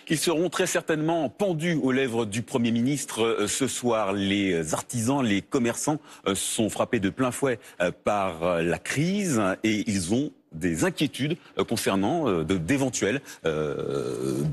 Ils seront très certainement pendus aux lèvres du Premier ministre ce soir. Les artisans, les commerçants sont frappés de plein fouet par la crise et ils ont des inquiétudes concernant d'éventuelles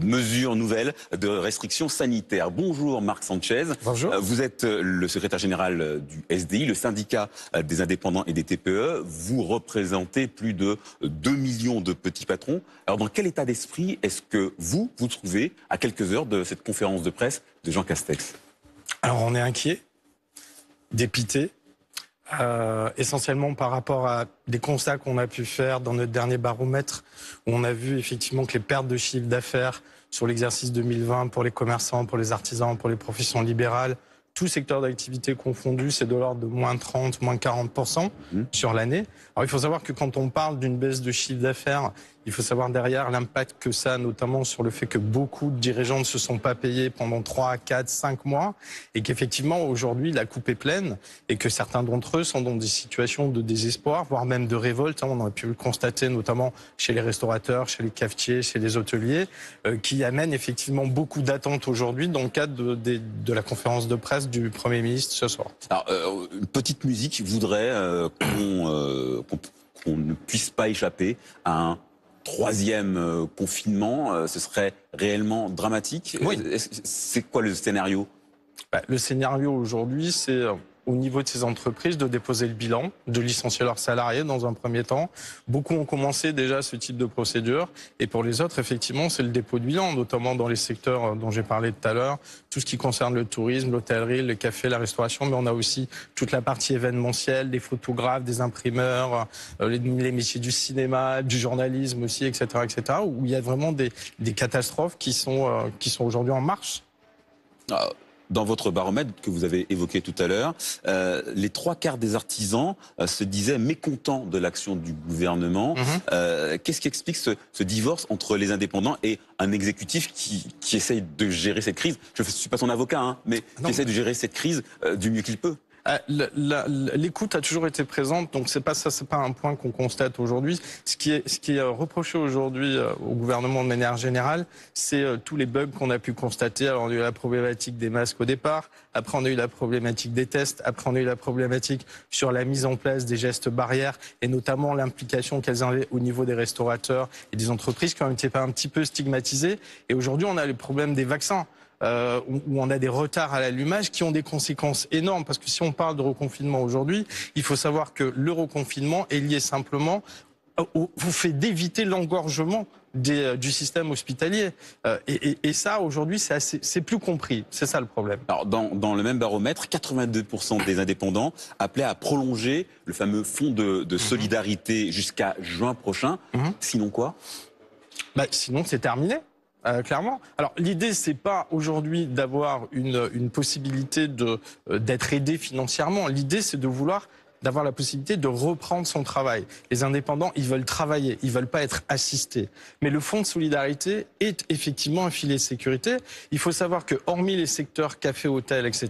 mesures nouvelles de restrictions sanitaires. Bonjour Marc Sanchez. Bonjour. Vous êtes le secrétaire général du SDI, le syndicat des indépendants et des TPE. Vous représentez plus de 2 millions de petits patrons. Alors dans quel état d'esprit est-ce que vous trouvez à quelques heures de cette conférence de presse de Jean Castex? Alors on est inquiet, dépité. Essentiellement par rapport à des constats qu'on a pu faire dans notre dernier baromètre, où on a vu effectivement que les pertes de chiffre d'affaires sur l'exercice 2020 pour les commerçants, pour les artisans, pour les professions libérales, tout secteur d'activité confondu, c'est de l'ordre de moins 30, moins 40% sur l'année. Alors il faut savoir que quand on parle d'une baisse de chiffre d'affaires, il faut savoir derrière l'impact que ça a, notamment sur le fait que beaucoup de dirigeants ne se sont pas payés pendant 3, 4, 5 mois et qu'effectivement aujourd'hui la coupe est pleine et que certains d'entre eux sont dans des situations de désespoir, voire même de révolte. On a pu le constater notamment chez les restaurateurs, chez les cafetiers, chez les hôteliers, qui amènent effectivement beaucoup d'attentes aujourd'hui dans le cadre de la conférence de presse du Premier ministre ce soir. Alors, une petite musique voudrait qu'on ne puisse pas échapper à un troisième confinement. Ce serait réellement dramatique. Oui. C'est quoi le scénario? Le scénario aujourd'hui, c'est au niveau de ces entreprises de déposer le bilan, de licencier leurs salariés dans un premier temps. Beaucoup ont commencé déjà ce type de procédure. Et pour les autres, effectivement, c'est le dépôt de bilan, notamment dans les secteurs dont j'ai parlé tout à l'heure, tout ce qui concerne le tourisme, l'hôtellerie, le café, la restauration. Mais on a aussi toute la partie événementielle, des photographes, des imprimeurs, les métiers du cinéma, du journalisme aussi, etc., etc., où il y a vraiment des catastrophes qui sont aujourd'hui en marche. Dans votre baromètre que vous avez évoqué tout à l'heure, les 3/4 des artisans se disaient mécontents de l'action du gouvernement. Qu'est-ce qui explique ce divorce entre les indépendants et un exécutif qui essaye de gérer cette crise? Je ne suis pas son avocat, hein, mais qui essaie de gérer cette crise du mieux qu'il peut. L'écoute a toujours été présente, donc c'est pas un point qu'on constate aujourd'hui. Ce qui est reproché aujourd'hui au gouvernement de manière générale, c'est tous les bugs qu'on a pu constater. Alors on a eu la problématique des masques au départ, après on a eu la problématique des tests, après on a eu la problématique sur la mise en place des gestes barrières et notamment l'implication qu'elles avaient au niveau des restaurateurs et des entreprises qui ont été un petit peu stigmatisées. Et aujourd'hui on a le problème des vaccins. Où on a des retards à l'allumage qui ont des conséquences énormes. Parce que si on parle de reconfinement aujourd'hui, il faut savoir que le reconfinement est lié simplement au fait d'éviter l'engorgement du système hospitalier. Et ça, aujourd'hui, c'est plus compris. C'est ça le problème. Alors, dans le même baromètre, 82% des indépendants appelaient à prolonger le fameux fonds de solidarité jusqu'à juin prochain. Sinon quoi? Sinon, c'est terminé. Clairement. Alors l'idée c'est pas aujourd'hui d'avoir une possibilité d'être aidé financièrement. L'idée c'est d'avoir la possibilité de reprendre son travail. Les indépendants, ils veulent travailler, ils veulent pas être assistés. Mais le fonds de solidarité est effectivement un filet de sécurité. Il faut savoir que hormis les secteurs café, hôtel, etc.,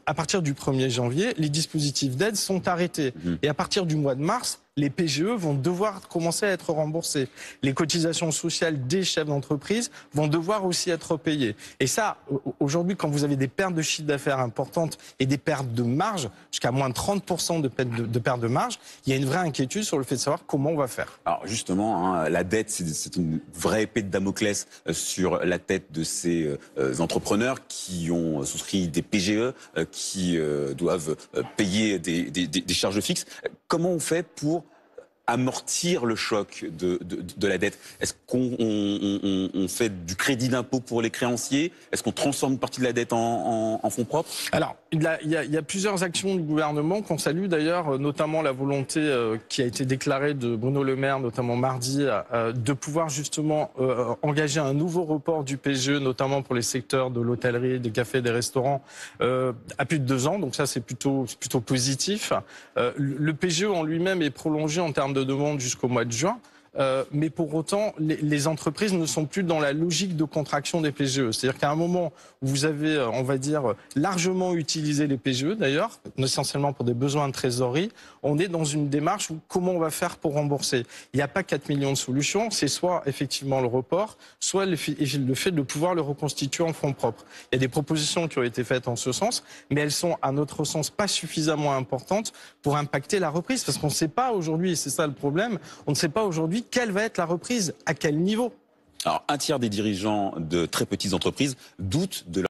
à partir du 1er janvier, les dispositifs d'aide sont arrêtés. Et à partir du mois de mars, les PGE vont devoir commencer à être remboursés. Les cotisations sociales des chefs d'entreprise vont devoir aussi être payées. Et ça, aujourd'hui, quand vous avez des pertes de chiffre d'affaires importantes et des pertes de marge, jusqu'à moins de 30% de pertes de marge, il y a une vraie inquiétude sur le fait de savoir comment on va faire. Alors justement, hein, la dette, c'est une vraie épée de Damoclès sur la tête de ces entrepreneurs qui ont souscrit des PGE, qui doivent payer des charges fixes. Comment on fait pour amortir le choc de la dette? Est-ce qu'on fait du crédit d'impôt pour les créanciers? Est-ce qu'on transforme une partie de la dette en fonds propres? Alors, il y a plusieurs actions du gouvernement qu'on salue d'ailleurs, notamment la volonté qui a été déclarée de Bruno Le Maire, notamment mardi, de pouvoir justement engager un nouveau report du PGE, notamment pour les secteurs de l'hôtellerie, des cafés, des restaurants, à plus de 2 ans. Donc ça, c'est plutôt positif. Le PGE en lui-même est prolongé en termes de demande jusqu'au mois de juin. mais pour autant, les entreprises ne sont plus dans la logique de contraction des PGE. C'est-à-dire qu'à un moment où vous avez, on va dire, largement utilisé les PGE, d'ailleurs, essentiellement pour des besoins de trésorerie, on est dans une démarche où comment on va faire pour rembourser. Il n'y a pas 4 millions de solutions, c'est soit effectivement le report, soit le fait de pouvoir le reconstituer en fonds propres. Il y a des propositions qui ont été faites en ce sens, mais elles sont, à notre sens, pas suffisamment importantes pour impacter la reprise, parce qu'on ne sait pas aujourd'hui, et c'est ça le problème, on ne sait pas aujourd'hui quelle va être la reprise, à quel niveau. Alors, un tiers des dirigeants de très petites entreprises doutent de